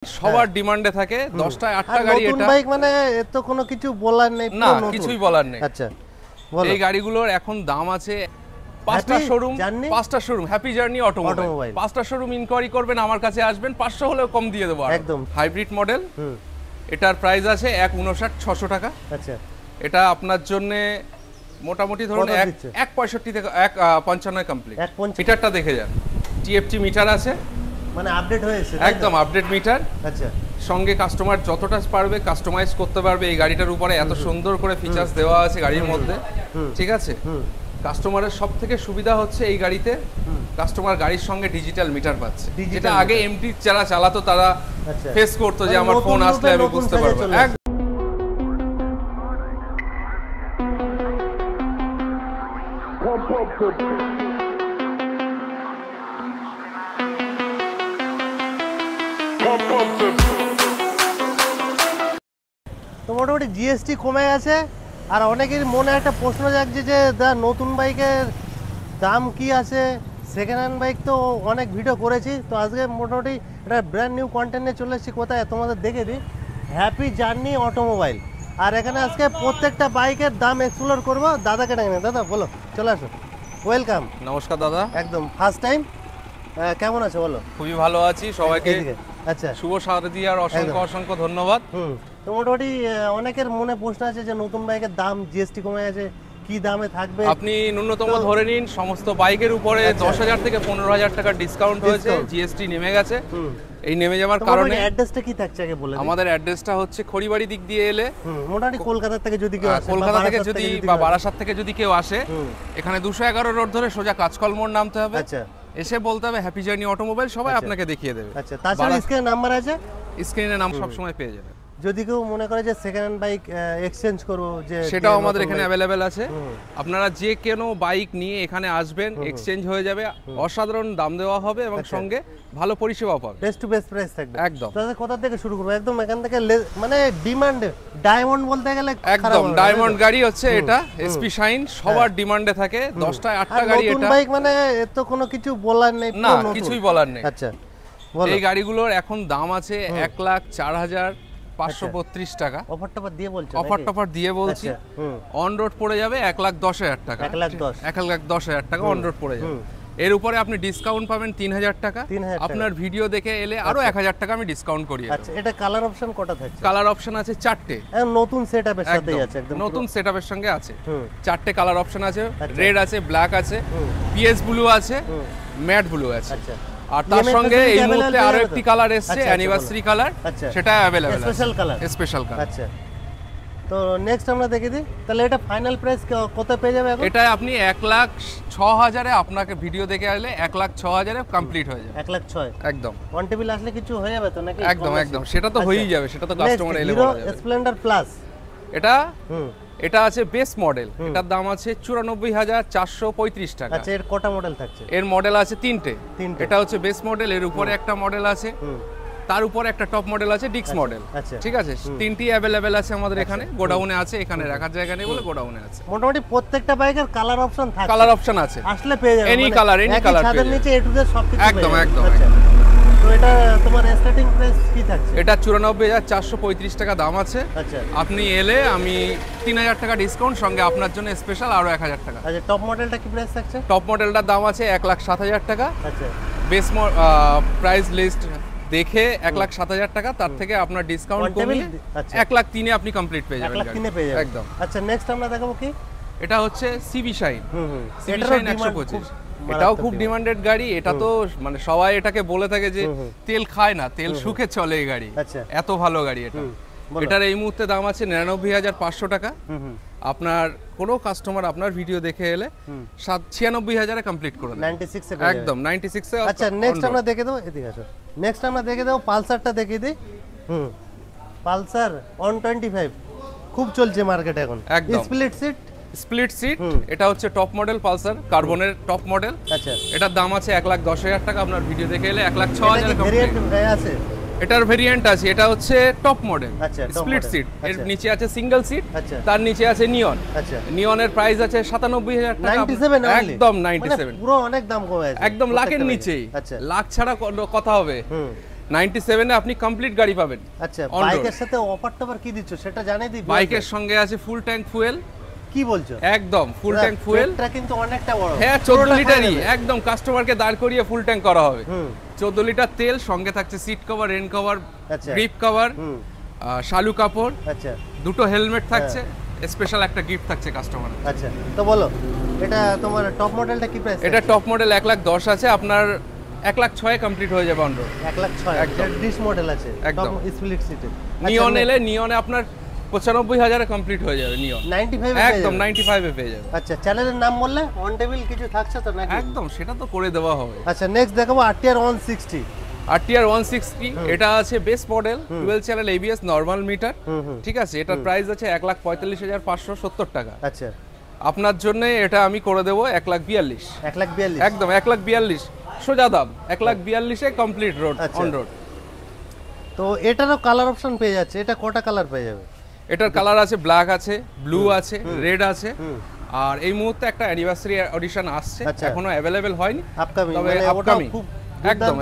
সবার ডিমান্ডে থাকে 10টা 8টা গাড়ি এটা নতুন বাইক মানে এর তো কোনো কিছু বলার নেই না কিছুই বলার নেই আচ্ছা বলো এই গাড়িগুলোর এখন দাম আছে পাঁচটা শোরুম হ্যাপি জার্নি অটোমোবাইল পাঁচটা শোরুম ইনকোয়ারি করবেন আমার কাছে আসবেন 500 হলেও কম দিয়ে দেবো একদম হাইব্রিড মডেল এটার প্রাইস আছে 159,600 টাকা আচ্ছা এটা আপনার জন্য মোটামুটি ধরুন 165 থেকে 155 কমপ্লিট মিটারটা দেখে যান টিএফটি মিটার আছে মানে আপডেট হয়েছে একদম আপডেট মিটার আচ্ছা সঙ্গে কাস্টমার যতটা পারবে কাস্টমাইজ করতে পারবে এই গাড়িটার উপরে এত সুন্দর করে ফিচার্স দেওয়া আছে গাড়ির মধ্যে ঠিক আছে কাস্টমারের সবথেকে সুবিধা হচ্ছে এই গাড়িতে কাস্টমার গাড়ির সঙ্গে ডিজিটাল মিটার পাচ্ছে যেটা আগে এমটি যারা চালাতো তারা ফেস করতো যে আমার ফোন আসলে আমি বুঝতে পারবো তো মোটামুটি জিএসটি কমে গেছে আর অনেকের মনে একটা প্রশ্ন জাগছে যে নতুন বাইকের দাম কি আছে সেকেন্ড হ্যান্ড বাইক তো অনেক ভিডিও করেছি তো আজকে মোটামুটি একটা ব্র্যান্ড নিউ কন্টেন্ট নিয়ে চলে এসেছি কোথায় তোমাদের দেখে দিই হ্যাপি জার্নি অটোমোবাইল আর এখানে আজকে প্রত্যেকটা বাইকের দাম এক্সপ্লোর করবো দাদাকে ডাকবে দাদা বলো চলে আসো ওয়েলকাম নমস্কার দাদা একদম ফার্স্ট টাইম কেমন আছো বলো খুবই ভালো আছি সবাইকে আচ্ছা শুভ শারদীয়ার অসংখ্য ধন্যবাদ তো মোটামুটি অনেকের মনে প্রশ্ন আছে যে নতুন বাইকের দাম জিএসটি কমে গেছে কি দামে থাকবে আপনি ন্যূনতম ধরে নিন সমস্ত বাইকের উপরে 10,000 থেকে 15,000 টাকা ডিসকাউন্ট হয়েছে জিএসটি নেমে গেছে এই নেমে যাওয়ার কারণে অ্যাড্রেসটা কি থাকছে আগে বলে আমাদের অ্যাড্রেসটা হচ্ছে খড়িবাড়ি দিক দিয়ে এলে মোটামুটি কলকাতা থেকে যদি কেউ আসে কলকাতা থেকে যদি বা বারাসাত থেকে যদি কেউ আসে এখানে 211 রোড ধরে সোজা কাঁচকল মোড় নামতে হবে আচ্ছা এসে বলতে হবে হ্যাপি জার্নি অটোমোবাইল সবাই আপনাকে দেখিয়ে দেবে আচ্ছা তাছাড়া স্ক্রিনে নাম্বার আছে স্ক্রিনে নাম সব সময় পেয়ে যাবে যদি কেউ মনে করে যে সেকেন্ড হ্যান্ড বাইক এক্সচেঞ্জ করব যে সেটাও আমাদের এখানে अवेलेबल আছে আপনারা যে কোনো বাইক নিয়ে এখানে আসবেন এক্সচেঞ্জ হয়ে যাবে অসাধারণ দাম দেওয়া হবে এবং সঙ্গে ভালো পরিষেবা পাবে বেস্ট টু বেস্ট প্রাইস থাকবে একদম তাহলে কোথা থেকে শুরু করব একদম এখান থেকে মানে ডিমান্ড ডায়মন্ড বলতে গেলে একদম ডায়মন্ড গাড়ি হচ্ছে এটা এসপি শাইন সবার ডিমান্ডে থাকে 10টা 8টা গাড়ি এটা নতুন বাইক মানে এর তো কোনো কিছু বলার নেই না কিছুই বলার নেই আচ্ছা এই গাড়িগুলোর এখন দাম আছে 1,04,532 টাকা অফার দিয়ে বলছি অন রোড পড়ে যাবে 1,10,000 টাকা 1,10,000 টাকা অন রোড পড়ে যাবে এর উপরে আপনি ডিসকাউন্ট পাবেন 3,000 টাকা আপনার ভিডিও দেখে এলে আরো 1,000 টাকা আমি ডিসকাউন্ট করি আচ্ছা এটা কালার অপশন কটা থাকছে কালার অপশন আছে 4টে নতুন সেটআপের সাথেই আছে একদম নতুন সেটআপের সঙ্গে আছে 4টে কালার অপশন আছে রেড আছে ব্ল্যাক আছে পিএস ব্লু আছে ম্যাট ব্লু আছে আচ্ছা আর তার সঙ্গে এই মুহূর্তে আরো একটি কালার এসেছে অ্যানিভার্সারি কালার সেটা अवेलेबल আছে স্পেশাল কালার আচ্ছা তো নেক্সট আমরা দেখে দিই তাহলে এটা ফাইনাল প্রাইস কত পেয়ে যাবে এখন এটা আপনি 1,06,000 এ আপনাকে ভিডিও দেখে আসলে 1,06,000 এ কমপ্লিট হয়ে যাবে 1,06,000 একদম ওয়ান টেবিল আসলে কিছু হয়ে যাবে তো নাকি একদম সেটা তো হয়েই যাবে সেটা তো কাস্টমার এলে বলা যাবে স্প্লেন্ডার প্লাস এটা আছে বেস মডেল এটার দাম আছে 94,435 টাকা আচ্ছা এর কটা মডেল থাকছে এর মডেল আছে তিনটে এটা হচ্ছে বেস মডেল এর উপরে একটা মডেল আছে তার উপরে একটা টপ মডেল আছে ডিক্স মডেল ঠিক আছে তিনটি अवेलेबल আছে আমাদের এখানে গোডাউনে আছে এখানে রাখার জায়গা নেই বলে গোডাউনে আছে মোটামুটি প্রত্যেকটা বাইকের কালার অপশন থাকে কালার অপশন আছে আসলে পেয়ে যাবেন এনি কালার ছাদের নিচে এ টু জেড সবকিছু একদম তো এটা তোমার স্টার্টিং প্রাইস কি থাকছে এটা 94,435 টাকা দাম আছে আচ্ছা আপনি এলে আমি 3,000 টাকা ডিসকাউন্ট সঙ্গে আপনার জন্য স্পেশাল আরো 1,000 টাকা আচ্ছা টপ মডেলটা কি প্রাইস থাকছে টপ মডেলটার দাম আছে 1,07,000 টাকা আচ্ছা বেস প্রাইস লিস্ট দেখে 1,07,000 টাকা তার থেকে আপনার ডিসকাউন্ট কমিয়ে 1,03,000 এ আপনি কমপ্লিট পেয়ে যাবেন 1,03,000 পেয়ে যাবেন একদম আচ্ছা নেক্সট আমরা দেখাবো কি এটা হচ্ছে সিবি শাইন সিবি শাইন 125 এটাও খুব ডিমান্ডেড গাড়ি এটা তো মানে সবাই এটাকে বলে থাকে যে তেল খায় না তেল শুকে চলে এই গাড়ি এত ভালো গাড়ি এটা এটার এই মুহূর্তে দাম আছে 99,500 টাকা আপনার কোনো কাস্টমার আপনার ভিডিও দেখে এলে 96,000 এ কমপ্লিট করে দেবে 96 এ একদম 96 এ আচ্ছা নেক্সট আমরা দেখে দেব এদিকে আসো নেক্সট আমরা দেখে দেব পালসারটা দেখিয়ে দিই পালসার 125 খুব চলছে মার্কেটে এখন স্প্লিট সিট এটা হচ্ছে টপ মডেল পালসার কার্বনের টপ মডেল আচ্ছা এটার দাম আছে 1,10,000 টাকা আপনার ভিডিও দেখে এলে 1,06,000 ভেরিয়েন্ট আছে এটার ভেরিয়েন্ট আছে এটা হচ্ছে টপ মডেল স্প্লিট সিট এর নিচে আছে সিঙ্গেল সিট তার নিচে আছে নিয়ন নিয়নের প্রাইস আছে 97,000 টাকা একদম 97 পুরো অনেক দাম কমে আছে একদম লাখের নিচেই লাখ ছাড়া কথা হবে 97 এ আপনি কমপ্লিট গাড়ি পাবেন। আচ্ছা, বাইকের সাথে অফার টফার কি দিচ্ছ সেটা জানিয়ে দিই। বাইকের সঙ্গে আছে ফুল ট্যাঙ্ক ফুয়েল। কি বলছো? একদম ফুল ট্যাঙ্ক ফুয়েল। এটা কিন্তু অনেকটা বড়। হ্যাঁ 14 লিটারই, একদম কাস্টমারকে দাঁড় করিয়ে ফুল ট্যাঙ্ক করা হবে। 14 লিটার তেল, সঙ্গে থাকছে seat cover, rain cover, grip cover, শালু কাপড়, আচ্ছা, দুটো হেলমেট থাকছে, স্পেশাল একটা গিফট থাকছে কাস্টমার। আচ্ছা, তো বলো এটা তোমার টপ মডেলটা কি প্রাইস? এটা টপ মডেল 1,10,000 আছে, আপনার 1,06,000 কমপ্লিট হয়ে যাবে অন রোড। 1,06,000 একদম ডিস মডেল আছে, টপ স্প্লিট সিটে। নিয়ন এলে নিয়নে আপনার 95,000 এ কমপ্লিট হয়ে যাবে। নিয়ন 95 একদম 95 এ পেয়ে যাবে। আচ্ছা, চ্যানেলের নাম বললে অন টেবিল কিছু থাকছে তো নাকি? একদম, সেটা তো করে দেওয়া হবে। আচ্ছা, নেক্সট দেখাবো RTR 160। RTR 160 এটা আছে base model, 12 channel ABS normal meter, ঠিক আছে। এটার প্রাইস আছে 1,45,570 টাকা। আচ্ছা, আপনার জন্য এটা আমি করে দেবো 1,42,000। 1,42,000 একদম 1,42,000 সোজা দাম। 1,42,000 এ কমপ্লিট রোড অন রোড। তো এটারও কালার অপশন পেয়ে যাচ্ছে। এটা কটা কালার পেয়ে যাবে? এটার কালার আছে ব্ল্যাক আছে, ব্লু আছে, রেড আছে, আর এই মুহূর্তে একটা অ্যানিভার্সারি এডিশন আসছে, এখনো अवेलेबल হয়নি, আপকামিং, তবে আপকামিং। একদম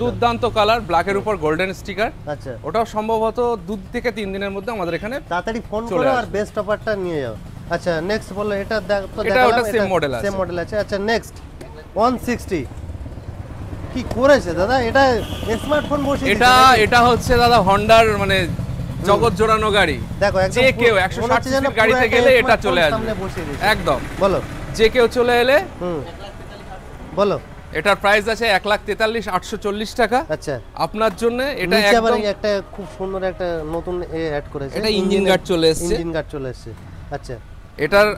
দুর্দান্ত কালার, ব্ল্যাকের উপর গোল্ডেন স্টিকার। আচ্ছা, ওটাও সম্ভবত 2 থেকে 3 দিনের মধ্যে আমাদের এখানে। তাড়াতাড়ি ফোন করো আর বেস্ট অফারটা নিয়ে যাও। আচ্ছা, নেক্সট বলো। এটা তো এটা ওটা সেম মডেল আছে, সেম মডেল আছে। আচ্ছা, নেক্সট 160 কি করেছে দাদা? এটা স্মার্টফোন বসিয়ে দিয়েছে। এটা হচ্ছে দাদা হন্ডার মানে জগৎ জোড়ানো গাড়ি। দেখো একদম যে কেউ 160 সিসির গাড়িতে গেলে এটা চলে আসবে একদম। বলো, যে কেউ চলে এলে বলো। এটার প্রাইস আছে 1,43,840 টাকা। আচ্ছা, আপনার জন্য এটা একদম একটা খুব সুন্দর একটা নতুন অ্যাড করেছে। এটা ইঞ্জিন গার্ড চলে এসেছে, ইঞ্জিন গার্ড চলে এসেছে। আচ্ছা, এটার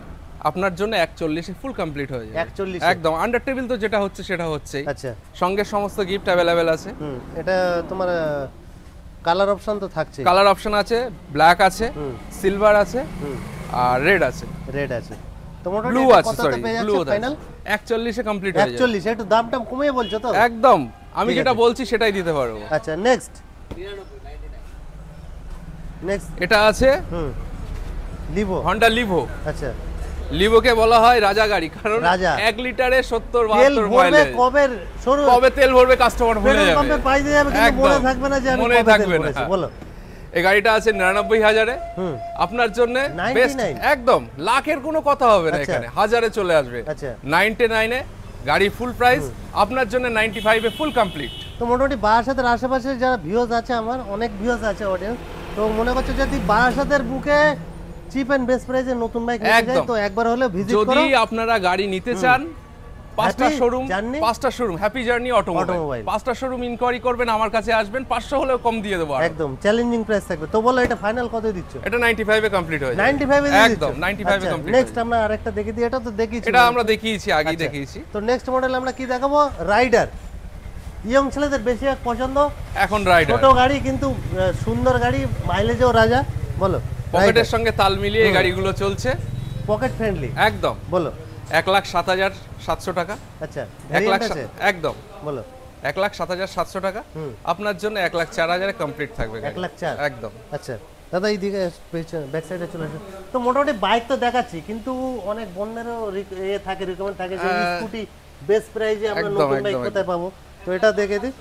আপনার জন্য 41 এ ফুল কমপ্লিট হয়ে যাবে। 41 একদম আন্ডার টেবিল তো যেটা হচ্ছে সেটা হচ্ছে। আচ্ছা, সঙ্গে সমস্ত গিফট अवेलेबल আছে। এটা তোমার কালার অপশন তো থাকছে। কালার অপশন আছে, ব্ল্যাক আছে, সিলভার আছে, আর রেড আছে। রেড আছে। তোমার ব্লু আছে, সরি ব্লু ফাইনাল 41 এ কমপ্লিট হয়ে যাবে। 41 একটু দামটা কমিয়ে বলছো তো? একদম, আমি যেটা বলছি সেটাই দিতে পারবো। আচ্ছা, নেক্সট এটা আছে লিভো, হন্ডা লিভো। আচ্ছা, লিভোকে বলা হয় রাজা গাড়ি, কারণ 1 লিটারে 70-72 মাইলেজ। কবে তেল ভরবে কাস্টমার ভুলে যাবে, কবে পাইতে যাবে, কিন্তু মনে থাকবে না যে আমি মনে থাকবে না। বলো, এই গাড়িটা আছে 99,000 এ। আপনার জন্য বেস্ট, একদম লাখের কোনো কথা হবে না, এখানে হাজারে চলে আসবে। 99 এ গাড়ি ফুল প্রাইস, আপনার জন্য 95 এ ফুল কমপ্লিট। তো মোটামুটি বারাসাতের আশেপাশে যারা ভিউয়ার্স আছে, আমার অনেক ভিউয়ার্স আছে অডিয়েন্স, তো মনে করছে যদি বারাসাতের বুকে চিপ এন্ড বেস্ট প্রাইসে নতুন বাইক নিতে চাই তো একবার হলে ভিজিট করো। যদি আপনারা গাড়ি নিতে চান, 5টা শোরুম হ্যাপি জার্নি অটোমোবাইল, 5টা শোরুম ইনকোয়ারি করবেন, আমার কাছে আসবেন, 500 হলেও কম দিয়ে দেবো। একদম চ্যালেঞ্জিং প্রাইস থাকবে। তো বলো এটা ফাইনাল কত দিচ্ছ? এটা 95 এ কমপ্লিট হয়ে যাবে। 95 এ একদম 95 এ কমপ্লিট। নেক্সট আমরা আরেকটা দেখে দিই। এটা তো দেখিয়েছি, এটা আমরা দেখিয়েছি, আগেই দেখিয়েছি। তো নেক্সট মডেল আমরা কি দেখাবো? রাইডার। ইয়ং ছেলেদের বেশি পছন্দ এখন রাইডার, ছোট গাড়ি কিন্তু সুন্দর গাড়ি, মাইলেজও রাজা। বলো, পকেটের সঙ্গে তাল মিলিয়ে এই গাড়িগুলো চলছে, পকেট ফ্রেন্ডলি একদম। বলো, 1,07,700 টাকা। আচ্ছা, 1 লাখ একদম। বলো, 1,07,700 টাকা। আপনার জন্য 1,04,000 এ কমপ্লিট থাকবে। 1,04,000 একদম। আচ্ছা দাদা, এইদিকে ব্যাক সাইডে চলে আসুন। তো মোটামুটি বাইক তো দেখাচ্ছি, কিন্তু অনেক বন্ধেরও থাকে, রিকমেন্ড থাকে যে স্কুটি বেস্ট প্রাইসে আমরা নতুন বাইক কোথায় পাবো, তো এটা দেখে দিই।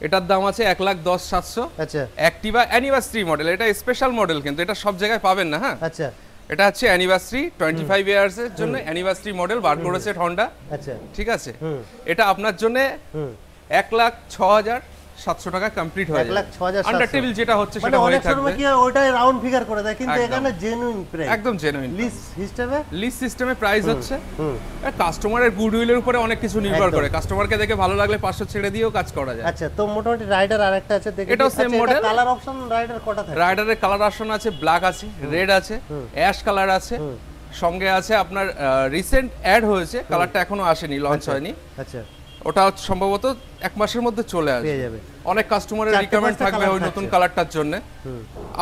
এটার দাম আছে 1,10,700। আচ্ছা, অ্যাক্টিভা অ্যানিভার্সারি মডেল, এটা স্পেশাল মডেল, কিন্তু এটা সব জায়গায় পাবেন না। হ্যাঁ, আচ্ছা, এটা হচ্ছে অ্যানিভার্সারি 25 ইয়ার্স এর জন্য অ্যানিভার্সারি মডেল বার করেছে হন্ডা। আচ্ছা, ঠিক আছে, এটা আপনার জন্য 1,06,700 টাকা কমপ্লিট হয়ে যাবে। 1,06,700 আন্ডার টেবিল যেটা হচ্ছে সেটা হয়ে থাকবে। মানে কি ওটাই রাউন্ড ফিগার করে দেয়, কিন্তু এখানে জেনুইন প্রাইস, একদম জেনুইন। লিস সিস্টেমে প্রাইস হচ্ছে। কাস্টমারের গুডউইলের উপরে অনেক কিছু নির্ভর করে, কাস্টমারকে দেখে ভালো লাগলে 500 ছেড়ে দিয়েও কাজ করা যায়। আচ্ছা, তো মোটামুটি রাইডার আরেকটা আছে দেখে, এটাও same model. Colour option rider কটা থাকে? রাইডারের কালার অপশন আছে, ব্ল্যাক আছে, রেড আছে, অ্যাশ কালার আছে, সঙ্গে আছে আপনার রিসেন্ট অ্যাড হয়েছে, কালারটা এখনো আসেনি, লঞ্চ হয়নি। আচ্ছা, ওটা সম্ভবত 1 মাসের মধ্যে চলে আসবে। অনেক কাস্টমারের রিকমেন্ড থাকবে ওই নতুন কালারটার জন্য,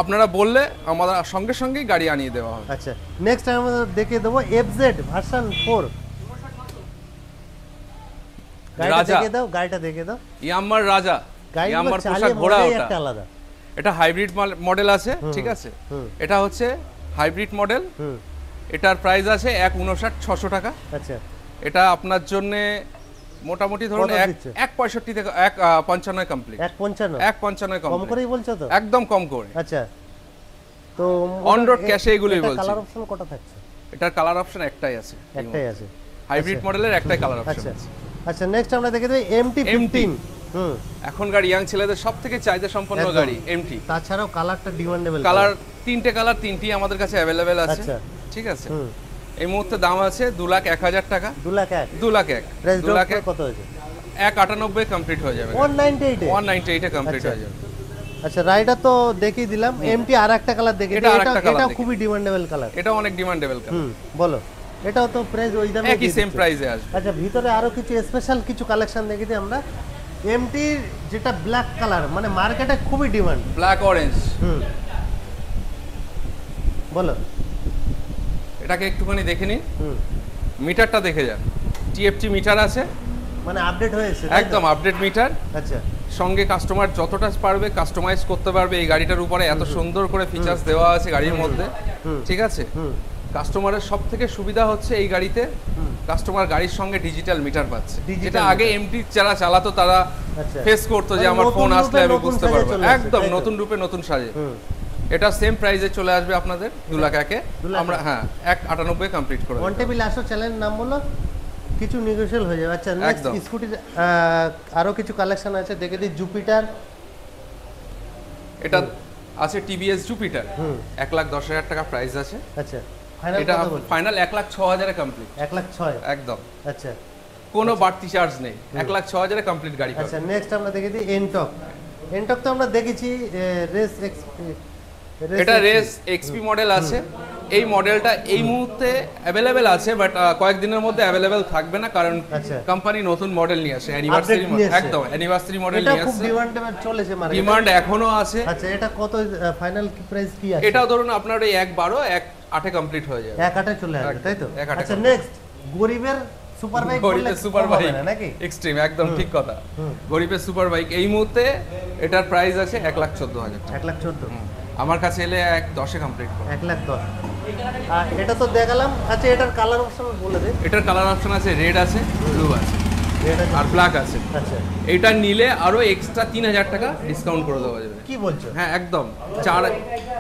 আপনারা বললে আমরা সঙ্গে সঙ্গেই গাড়ি আনিয়ে দেওয়া হবে। আচ্ছা, নেক্সট আমরা দেখে দেবো FZ ভার্সন 4। গাড়িটা দেখে দাও। ইয়ামার রাজা, ইয়ামার পোশাক ঘোড়া, ওটা আলাদা। এটা হাইব্রিড মডেল আছে, ঠিক আছে। এটা হচ্ছে হাইব্রিড মডেল, এটার প্রাইস আছে 1,59,600 টাকা। আচ্ছা, এটা আপনার জন্য মোটামুটি ধরুন 1.65 থেকে 1.55 কমপ্লিট। 1.55 কম করেই বলছো তো? একদম কম করে। আচ্ছা, তো অন রোড ক্যাশে এগুলোই বলছি। কালার অপশন কত থাকছে? এটার কালার অপশন একটাই আছে। একটাই আছে, হাইব্রিড মডেলের একটাই কালার অপশন আছে। আচ্ছা, নেক্সট আমরা দেখে দেই MT-15। এখনকার ইয়াং ছেলেদের সবথেকে চাহিদা সম্পন্ন গাড়ি MT। তাছাড়াও কালারটা ডিমান্ডেবল। কালার তিনটে কালার, তিনটি আমাদের কাছে अवेलेबल আছে। ঠিক আছে, এই মুহূর্তে দাম আছে 2,01,000 টাকা। 2,01,000 2,01,000 কত হয়েছে? 198 কমপ্লিট হয়ে যাবে। 198 এ কমপ্লিট হয়ে যাবে। আচ্ছা, রাইডার তো দেখিয়ে দিলাম। MT আর একটা কালার দেখিয়ে দিই, এটা খুবই ডিমান্ডেবল কালার। এটা অনেক ডিমান্ডেবল কালার। বলো, এটাও তো প্রাইস ওই দামে, একই সেম প্রাইসে আসবে। আচ্ছা, ভিতরে আরো কিছু স্পেশাল কিছু কালেকশন দেখিয়ে দিই আমরা। MT যেটা ব্ল্যাক কালার, মানে মার্কেটে খুবই ডিমান্ড, ব্ল্যাক অরেঞ্জ। বলো, এটাকে একটুখানি দেখে নিন, মিটারটা দেখে যান। TFT মিটার আছে, মানে আপডেট হয়েছে, একদম আপডেট মিটার। আচ্ছা, সঙ্গে কাস্টমার যতটা পারবে কাস্টমাইজ করতে পারবে এই গাড়িটার উপরে। এত সুন্দর করে ফিচার্স দেওয়া আছে গাড়ির মধ্যে। ঠিক আছে, কাস্টমারের সবথেকে সুবিধা হচ্ছে এই গাড়িতে কাস্টমার গাড়ির সঙ্গে ডিজিটাল মিটার পাচ্ছে, যেটা আগে এমটি যারা চালাতো তারা ফেস করতো যে আমার ফোন আসলে আমি বুঝতে পারবো। একদম নতুন রূপে নতুন সাজে। এটা সেম প্রাইসে চলে আসবে আপনাদের 2,01,000-এ। আমরা 198 কমপ্লিট করে অন টেবিল আসো, চ্যানেলের নাম বলো, কিছু নেগোশিয়েবল হয়ে যাবে। আচ্ছা, নেক্সট স্কুটি আরো কিছু কালেকশন আছে, দেখে দিই। জুপিটার, এটা আছে টিভিএস জুপিটার, 1,10,000 টাকা প্রাইস আছে। আচ্ছা, এটা ফাইনাল 1,06,000-এ কমপ্লিট। 1,06,000 একদম। আচ্ছা, কোনো বাড়তি চার্জ নেই, 1,06,000-এ কমপ্লিট গাড়ি। আচ্ছা, নেক্সট আমরা দেখে দিই এনটক। এনটক তো আমরা দেখেছি, রেস এটা রেস এক্সপি মডেল আছে। এই মডেলটা এই মুহূর্তে অ্যাভেলেবেল আছে, বাট কয়েকদিনের মধ্যে অ্যাভেলেবেল থাকবে না, কারণ কোম্পানি নতুন মডেল নিয়ে আসে, অ্যানিভার্সারি। একদম অ্যানিভার্সারি মডেল নিয়ে আসে। এটা খুব ডিমান্ডেবল চলেছে মার্কেটে, ডিমান্ড এখনো আছে। আচ্ছা, এটা কত ফাইনাল কি প্রাইস কি আছে? এটা ধরুন আপনার এই 1,12 1,08-এ কমপ্লিট হয়ে যাবে। 1,08-এ চলে আসবে, তাই তো? আচ্ছা, নেক্সট গরিবের সুপার বাইক। গরিবের সুপার বাইক নাকি? এক্সট্রিম, একদম ঠিক কথা। গরিবের সুপার বাইক এই মুহূর্তে এটার প্রাইস আছে 1,14,000 টাকা। 1,14,000 আমার কাছে এলে 1,10-এ কমপ্লিট করবে। 1,10,000। আর এটা তো দেখালাম। আচ্ছা, এটার কালার অপশন বলে দে। এটার কালার অপশন আছে রেড আছে, ব্লু আছে, আর ব্ল্যাক আছে। আচ্ছা, এটা নিলে আরো এক্সট্রা 3,000 টাকা ডিসকাউন্ট করে দেওয়া যাবে। কি বলছো? হ্যাঁ, একদম।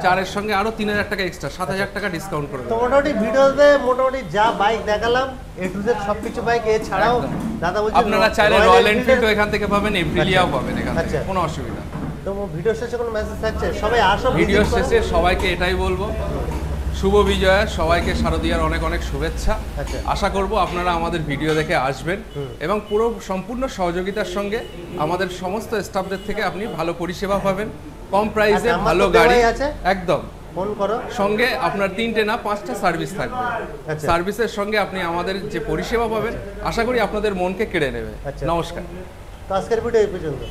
চারের সঙ্গে আরো 3,000 টাকা এক্সট্রা, 7,000 টাকা ডিসকাউন্ট করে দেবো। তো মোটামুটি ভিডিওতে মোটামুটি যা বাইক দেখালাম A to Z সবকিছু বাইক, এছাড়াও দাদা বলছে আপনারা চাইলে রয়্যাল এনফিল্ডও এখান থেকে পাবেন, এপ্রিলিয়াও পাবেন এখান থেকে, কোনো অসুবিধা। তো ভিডিও শেষে কোনো মেসেজ থাকছে? সবাই আসো। ভিডিও শেষে সবাইকে এটাই বলবো, শুভ বিজয়া, সবাইকে শারদীয়ার অনেক অনেক শুভেচ্ছা। আশা করব আপনারা আমাদের ভিডিও দেখে আসবেন এবং পুরো সম্পূর্ণ সহযোগিতার সঙ্গে আমাদের সমস্ত স্টাফদের থেকে আপনি ভালো পরিষেবা পাবেন, কম প্রাইসে ভালো গাড়ি। একদম, ফোন করো। সঙ্গে আপনার 3টে না 5টা সার্ভিস থাকবে। সার্ভিসের সঙ্গে আপনি আমাদের যে পরিষেবা পাবেন আশা করি আপনাদের মনকে কেড়ে নেবে। নমস্কার। তো আজকের ভিডিও এই পর্যন্ত।